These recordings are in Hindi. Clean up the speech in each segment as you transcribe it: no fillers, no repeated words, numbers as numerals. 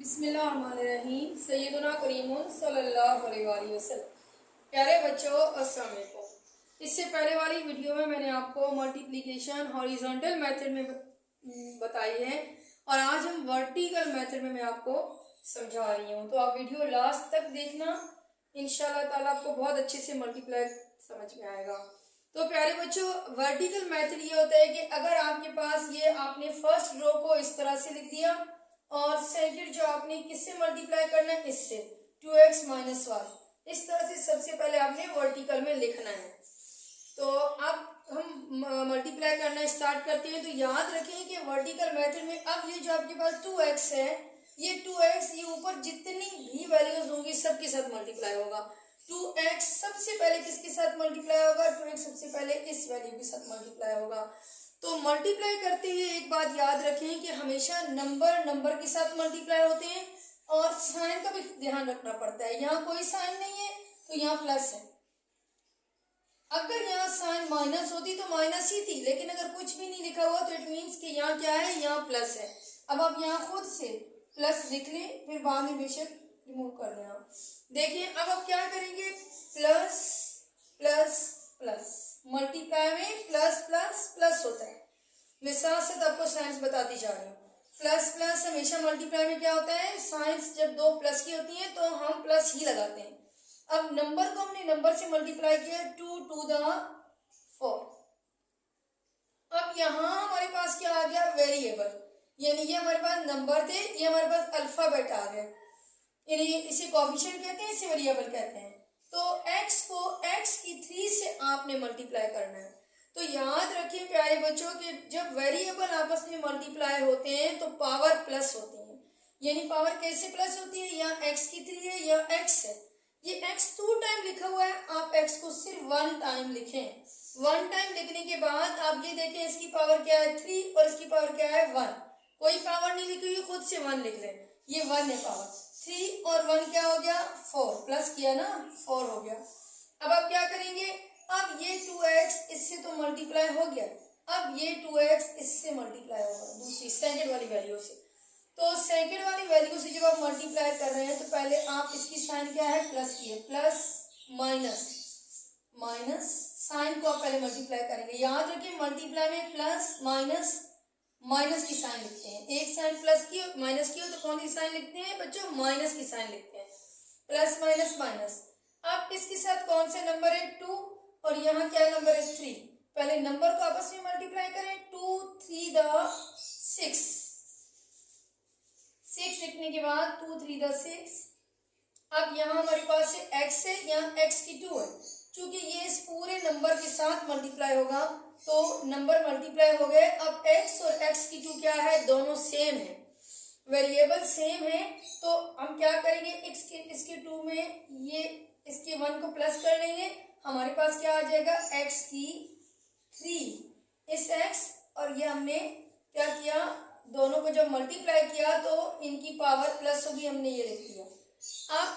बिस्मिल्लाहिर्रहमानिर्रहीम सय्यदुना करीमुन सल्लल्लाहु अलैहि वसल्लम। प्यारे बच्चों, अस्सलाम वालेकुम। इससे पहले वाली वीडियो में मैंने आपको मल्टीप्लिकेशन हॉरिजॉन्टल मेथड में बताई है और आज हम वर्टिकल मेथड में मैं आपको समझा रही हूँ। तो आप वीडियो लास्ट तक देखना, इंशाल्लाह ताला आपको बहुत अच्छे से मल्टीप्लाई समझ में आएगा। तो प्यारे बच्चों, वर्टिकल मेथड ये होता है कि अगर आपके पास ये आपने फर्स्ट रो को इस तरह से लिख दिया और सेकेंड जो आपने किससे मल्टीप्लाई करना है, इससे 2x माइनस 1, इस तरह से सबसे पहले आपने वर्टिकल में लिखना है। तो अब हम मल्टीप्लाई करना स्टार्ट करते हैं। तो याद रखें कि वर्टिकल मेथड में अब ये जो आपके पास 2x है, ये 2x ये ऊपर जितनी भी वैल्यूज होंगी सबके साथ मल्टीप्लाई होगा। 2x सबसे पहले किसके साथ मल्टीप्लाई होगा, 2x सबसे पहले इस वैल्यू के साथ मल्टीप्लाई होगा। तो मल्टीप्लाई करते हुए एक बात याद रखें कि हमेशा नंबर के साथ मल्टीप्लाई होते हैं और साइन का भी ध्यान रखना पड़ता है। यहाँ कोई साइन नहीं है तो यहाँ प्लस है। अगर यहाँ साइन माइनस होती तो माइनस ही थी, लेकिन अगर कुछ भी नहीं लिखा हुआ तो इट मीन्स कि यहाँ क्या है, यहाँ प्लस है। अब आप यहाँ खुद से प्लस लिख लें, फिर बाद में बेशक रिमूव कर लेना। देखिए अब आप क्या करेंगे, प्लस प्लस प्लस, मल्टीप्लाई में प्लस प्लस प्लस होता है। मैं साथ साथ आपको साइंस बताती जा रही हूँ। प्लस प्लस हमेशा मल्टीप्लाई में क्या होता है, साइंस जब दो प्लस की होती है तो हम प्लस ही लगाते हैं। अब नंबर को हमने नंबर से मल्टीप्लाई किया 2 टू द 4। अब यहाँ हमारे पास क्या आ गया, वेरिएबल, यानी ये हमारे पास नंबर थे, ये हमारे पास अल्फाबेट आ गया, यानी इसे कोएफिशिएंट कहते हैं, इसे वेरिएबल कहते हैं। तो x को x की 3 से आपने मल्टीप्लाई करना है। तो याद रखिए प्यारे बच्चों कि जब वेरिएबल आपस में मल्टीप्लाई होते हैं तो पावर प्लस होती है। यानी पावर कैसे प्लस होती है, यहाँ x की 3 है, यहाँ x है, ये x 2 टाइम लिखा हुआ है, आप x को सिर्फ 1 टाइम लिखें। 1 टाइम लिखने के बाद आप ये देखें इसकी पावर क्या है 3 और इसकी पावर क्या है 1। कोई पावर नहीं लिखी हुई, खुद से 1 लिख लें, ये 1 है पावर। 3 और 1 क्या हो गया, 4, प्लस किया ना, 4 हो गया। अब आप क्या करेंगे, अब ये 2x इससे तो मल्टीप्लाई हो गया, अब ये 2x इससे मल्टीप्लाई होगा दूसरी सेकंड वाली वैल्यू से। तो सेकंड वाली वैल्यू से जब आप मल्टीप्लाई कर रहे हैं तो पहले आप इसकी साइन क्या है, प्लस की है, प्लस माइनस माइनस, साइन को आप पहले मल्टीप्लाई करेंगे। याद रखिए मल्टीप्लाई में प्लस माइनस माइनस की साइन लिखते हैं। एक साइन प्लस की माइनस की हो तो कौन सी साइन लिखते हैं बच्चों, माइनस की साइन लिखते हैं। Plus minus minus. अब इसके साथ कौन से नंबर है 2 और यहाँ क्या नंबर है 3। पहले नंबर को आपस में मल्टीप्लाई करें, 2 3 द 6, 6 लिखने के बाद 2 3 द 6। अब यहाँ हमारे पास x है, यहाँ x की 2 है, क्योंकि ये इस पूरे नंबर के साथ मल्टीप्लाई होगा तो नंबर मल्टीप्लाई हो गए। अब x और x की 2 क्या है, दोनों सेम है, वेरिएबल सेम है। तो हम क्या करेंगे, इसके 2 में ये इसके 1 को प्लस कर लेंगे, हमारे पास क्या आ जाएगा x की 3 इस x, और ये हमने क्या किया, दोनों को जब मल्टीप्लाई किया तो इनकी पावर प्लस होगी, हमने ये लिख दिया। अब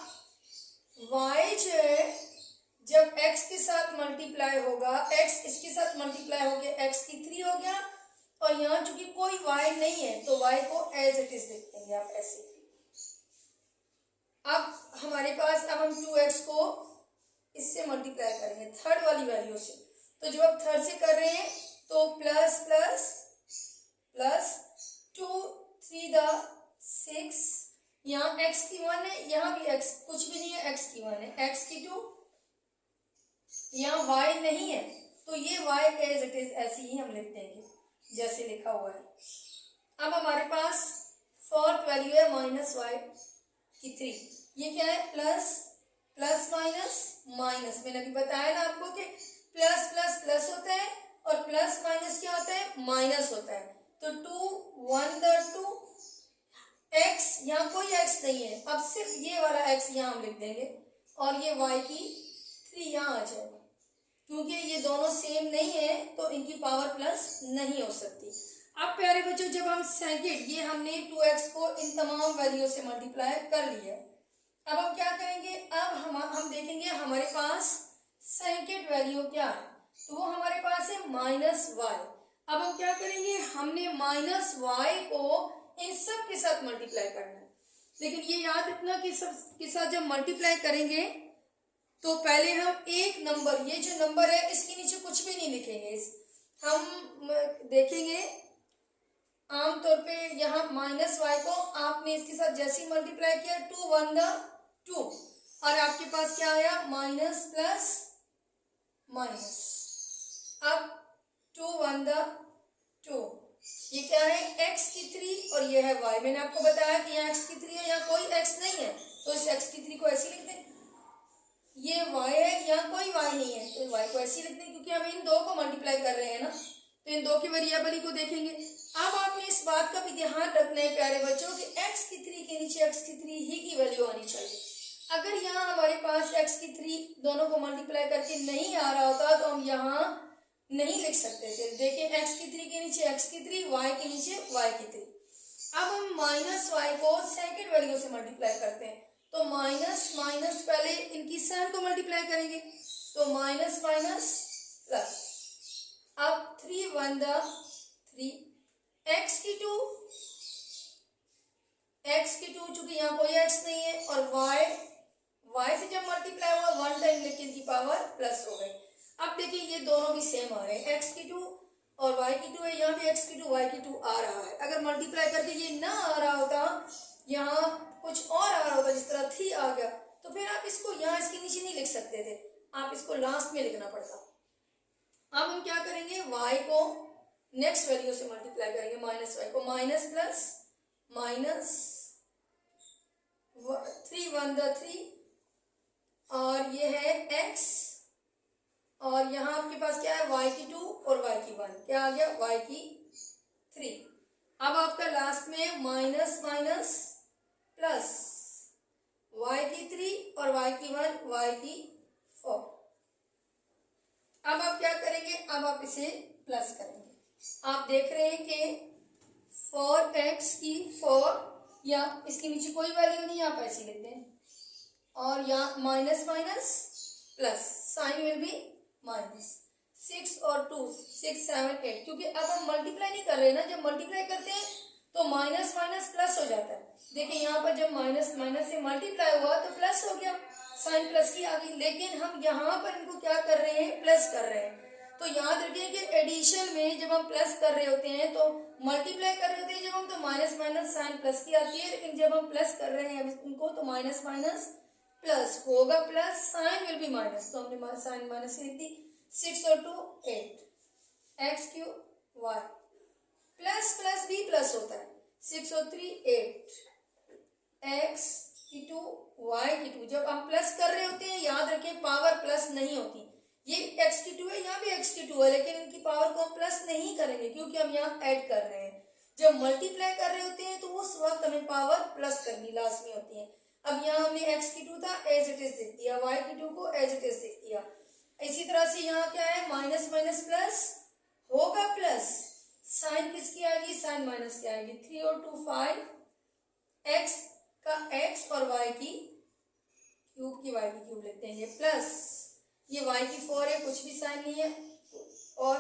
y जो है जब x के साथ मल्टीप्लाई होगा, x इसके साथ मल्टीप्लाई हो गया, x की 3 हो गया, और यहाँ चूंकि कोई y नहीं है तो y को एज इट इज लिख देंगे आप ऐसे। अब हमारे पास अब हम 2x को इससे मल्टीप्लाई करेंगे थर्ड वाली वैल्यू से। तो जब आप थर्ड से कर रहे हैं तो प्लस प्लस प्लस 2 3 द 6, यहाँ x की 1 है, यहाँ भी x कुछ भी नहीं है, x की 1 है, x की 2, यहाँ y नहीं है तो ये y एज इट इज ऐसे ही हम लिख देंगे जैसे लिखा हुआ है। अब हमारे पास फोर्थ वैल्यू है माइनस y की 3, ये क्या है, प्लस प्लस माइनस माइनस। मैंने अभी बताया ना आपको कि प्लस प्लस प्लस होता है और प्लस माइनस क्या होता है, माइनस होता है। तो 2 1 द 2, x यहाँ कोई x नहीं है, अब सिर्फ ये वाला x यहाँ हम लिख देंगे और ये y की 3 यहाँ आ जाएगा, क्योंकि ये दोनों सेम नहीं है तो इनकी पावर प्लस नहीं हो सकती। अब प्यारे बच्चों जब हम सेकंड, ये हमने 2x को इन तमाम वैल्यू से मल्टीप्लाई कर लिया, अब हम क्या करेंगे, अब हम देखेंगे हमारे पास सेकंड वैल्यू क्या है, तो वो हमारे पास है माइनस y। अब हम क्या करेंगे, हमने माइनस y को इन सब के साथ मल्टीप्लाई करना है। लेकिन ये याद रखना कि सब के साथ जब मल्टीप्लाई करेंगे तो पहले हम एक नंबर, ये जो नंबर है इसके नीचे कुछ भी नहीं लिखेंगे। हम देखेंगे आमतौर पे यहाँ माइनस वाई को आपने इसके साथ जैसे ही मल्टीप्लाई किया 2 1 द 2 और आपके पास क्या आया माइनस प्लस माइनस। अब 2 1 द 2, ये क्या है x की 3 और ये है y। मैंने आपको बताया कि यहाँ x की 3 है, यहाँ कोई x नहीं है तो इस x की 3 को ऐसे लिख दें। ये y है, यहाँ कोई y नहीं है तो y को ऐसे लिख दें, क्योंकि हम इन दो को मल्टीप्लाई कर रहे हैं ना, तो इन दो की वेरिएबल को देखेंगे। अब आपने इस बात का भी ध्यान रखना है प्यारे बच्चों कि x की 3 के नीचे x की 3 ही की वैल्यू आनी चाहिए। अगर यहाँ हमारे पास x की 3 दोनों को मल्टीप्लाई करके नहीं आ रहा होता तो हम यहाँ नहीं लिख सकते थे। देखिए x की 3 के नीचे x की 3, y के नीचे y की 3। अब हम माइनस वाई को सेकंड वैल्यू से मल्टीप्लाई करते हैं तो माइनस माइनस पहले इनकी साइन को मल्टीप्लाई करेंगे तो माइनस माइनस प्लस। अब 3 1 द 3, x की 2 चूंकि यहाँ कोई x नहीं है और y से जब मल्टीप्लाई हुआ 1 टाइम लेके इनकी पावर प्लस हो गई। अब देखिए ये दोनों भी सेम आ रहे हैं, x की 2 और y की 2 है, यहाँ भी x की 2 y की 2 आ रहा है। अगर मल्टीप्लाई करके ये ना आ रहा होता, यहाँ कुछ और आ रहा होता जिस तरह 3 आ गया, तो फिर आप इसको यहाँ इसके नीचे नहीं लिख सकते थे, आप इसको लास्ट में लिखना पड़ता। अब हम क्या करेंगे, y को नेक्स्ट वैल्यू से मल्टीप्लाई करेंगे, माइनस वाई को माइनस प्लस माइनस 3 1 द 3 और ये है x और यहाँ आपके पास क्या है y की 2 और y की 1, क्या आ गया y की 3। अब आपका लास्ट में माइनस माइनस प्लस y की 3 और y की 1 y की 4। अब आप क्या करेंगे, अब आप इसे प्लस करेंगे। आप देख रहे हैं कि 4x की 4 या इसके नीचे कोई वैल्यू नहीं, आप ऐसे लिख दें और यहाँ minus minus plus, sign will be minus. 6 और 2 6 7 8, क्योंकि अब हम मल्टीप्लाई नहीं कर रहे ना, जब मल्टीप्लाई करते हैं तो माइनस माइनस प्लस हो जाता है। देखिए यहाँ पर जब माइनस माइनस से मल्टीप्लाई हुआ तो प्लस हो गया, साइन प्लस की आ गई, लेकिन हम यहाँ पर इनको क्या कर रहे हैं, प्लस कर रहे हैं। तो याद रखिए कि एडिशन में जब हम प्लस कर रहे होते हैं तो मल्टीप्लाई कर रहे होते हैं जब हम, तो माइनस माइनस साइन प्लस की आती है, लेकिन जब हम प्लस कर रहे हैं इनको तो माइनस माइनस प्लस होगा, plus sign will be minus, तो हमने साइन माइनस लिख दी। 6 और 2 8, X cube Y plus plus भी प्लस होता है, 6 और 3 8, एक्स की 2 वाई की 2। जब हम प्लस कर रहे होते हैं याद रखें पावर प्लस नहीं होती, ये x की 2 है, यहाँ भी x की 2 है, लेकिन इनकी पावर को हम प्लस नहीं करेंगे क्योंकि हम यहाँ ऐड कर रहे हैं। जब मल्टीप्लाई कर रहे होते हैं तो उस वक्त हमें पावर प्लस करनी लाजमी होती है। अब यहाँ हमने x की 2 था एज इट इज लिख दिया, y की 2 को एज इट इज लिख दिया। इसी तरह से यहाँ क्या है, माइनस माइनस प्लस होगा प्लस, साइन किसकी आएगी, साइन माइनस की आएगी। 3 और 2 5, x का x और y की क्यूब की y की क्यूब लिख देंगे, प्लस ये y की 4 है, कुछ भी साइन नहीं है और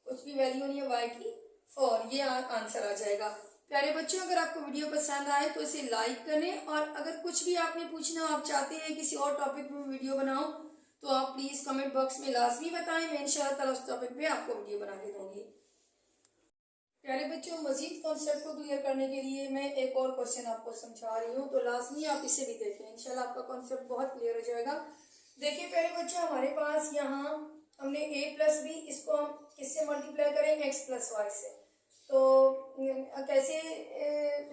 कुछ भी वैल्यू नहीं है, y की 4, ये आंसर आ जाएगा। प्यारे बच्चों, अगर आपको वीडियो पसंद आए तो इसे लाइक करें, और अगर कुछ भी आपने पूछना, आप चाहते हैं किसी और टॉपिक पे वीडियो बनाऊं, तो आप प्लीज कमेंट बॉक्स में लाजमी बताएं, मैं इंशाअल्लाह ताला उस टॉपिक पे आपको वीडियो बना के दूंगी। प्यारे बच्चों, मजीद कॉन्सेप्ट को क्लियर करने के लिए मैं एक और क्वेश्चन आपको समझा रही हूँ, तो लाजमी आप इसे भी देखें, इंशाल्लाह आपका कॉन्सेप्ट बहुत क्लियर हो जाएगा। देखिए प्यारे बच्चों, हमारे पास यहाँ हमने a प्लस बी, इसको हम किससे मल्टीप्लाई करें, x प्लस वाई से। तो कैसे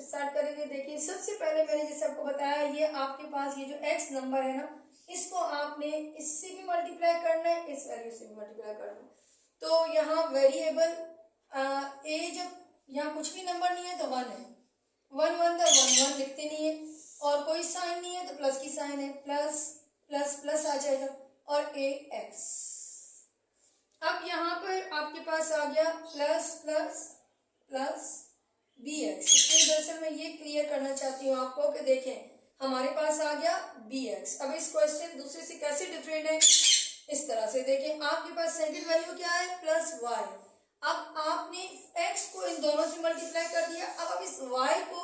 स्टार्ट करेंगे, देखिए सबसे पहले मैंने जैसे आपको बताया, ये आपके पास ये जो x नंबर है ना, इसको आपने इससे भी मल्टीप्लाई करना है, इस वैल्यू से भी मल्टीप्लाई करना है। तो यहाँ वेरिएबल a, जब यहाँ कुछ भी नंबर नहीं है तो 1 है, 1 1 द 1 1 लिखते नहीं है, और कोई साइन नहीं है तो प्लस की साइन है, प्लस प्लस प्लस आ जाएगा और ax। अब यहाँ पर आपके पास आ गया प्लस प्लस प्लस bx। इसमें दरअसल मैं ये क्लियर करना चाहती हूँ आपको कि देखें हमारे पास आ गया bx। अब इस क्वेश्चन दूसरे से कैसे डिफरेंट है, इस तरह से देखें, आपके पास सेकंड वैल्यू क्या है, प्लस y। अब आपने x को इन दोनों से मल्टीप्लाई कर दिया, अब आप इस y को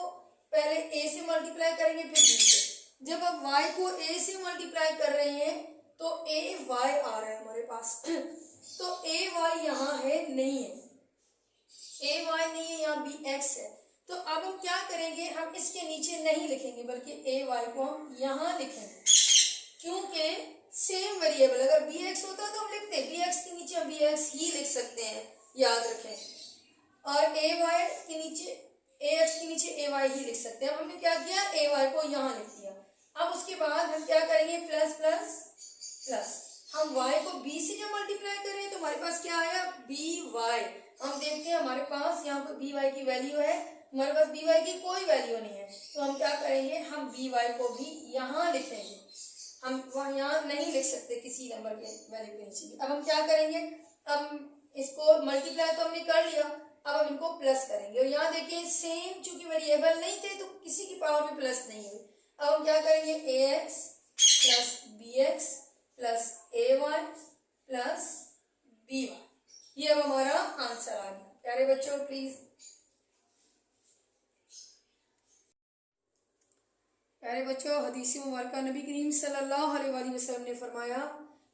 पहले a से मल्टीप्लाई करेंगे फिर b से। जब आप y को a से मल्टीप्लाई कर रहे हैं तो a y आ रहा है हमारे पास तो a y यहाँ है, नहीं है, a y नहीं है, यहाँ b x है। तो अब हम क्या करेंगे, हम इसके नीचे नहीं लिखेंगे बल्कि a y को हम यहाँ लिखेंगे, क्योंकि सेम वेरिएबल अगर बी एक्स होता तो हम लिखते बी एक्स के नीचे हम बी एक्स ही लिख सकते हैं, याद रखें। और ए वाई के नीचे ए एक्स के नीचे ए वाई ही लिख सकते हैं। हमने क्या किया, ए वाई को यहाँ लिख दिया। अब उसके बाद हम क्या करेंगे, प्लस प्लस प्लस, हम y को b से जब मल्टीप्लाई करें तो हमारे पास क्या आया, बी वाई। हम देखते हैं हमारे पास यहाँ पर बी वाई की वैल्यू है, हमारे पास बी वाई की कोई वैल्यू नहीं है, तो हम क्या करेंगे, हम बी वाई को भी यहाँ लिखेंगे। हम वहाँ यहाँ नहीं लिख सकते किसी नंबर के वैल्यू के नीचे। अब हम क्या करेंगे, अब इसको मल्टीप्लाई तो हमने कर लिया, अब हम इनको प्लस करेंगे। और यहाँ देखिए सेम, चूंकि वेरिएबल नहीं थे तो किसी की पावर में प्लस नहीं हुई। अब हम क्या करेंगे, a x plus b x plus a y plus b y, ये अब हमारा आंसर आ गया। प्यारे बच्चों प्लीज, प्यारे बच्चों, हदीस मुबारका नबी करीम सल्लल्लाहु अलैहि वसल्लम ने फरमाया,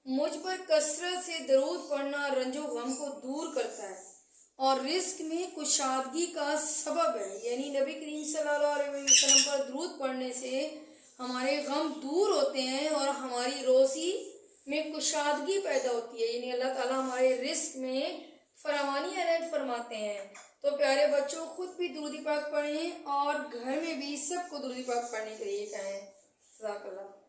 मुझ पर कसरत से दरूद पढ़ना रंजो गम को दूर करता है और रिस्क में कुशादगी का सबब है। यानी नबी करीम सल्लल्लाहु अलैहि वसल्लम पर दरूद पढ़ने से हमारे गम दूर होते हैं और हमारी रोज़ी में कुशादगी पैदा होती है, यानी अल्लाह ताला हमारे रिस्क में फरावानी अनैत फरमाते हैं। तो प्यारे बच्चों, खुद भी दुरूद पाक पढ़ें और घर में भी सबको दुरूद पाक पढ़ने के लिए कहें। जज़ाकल्लाह।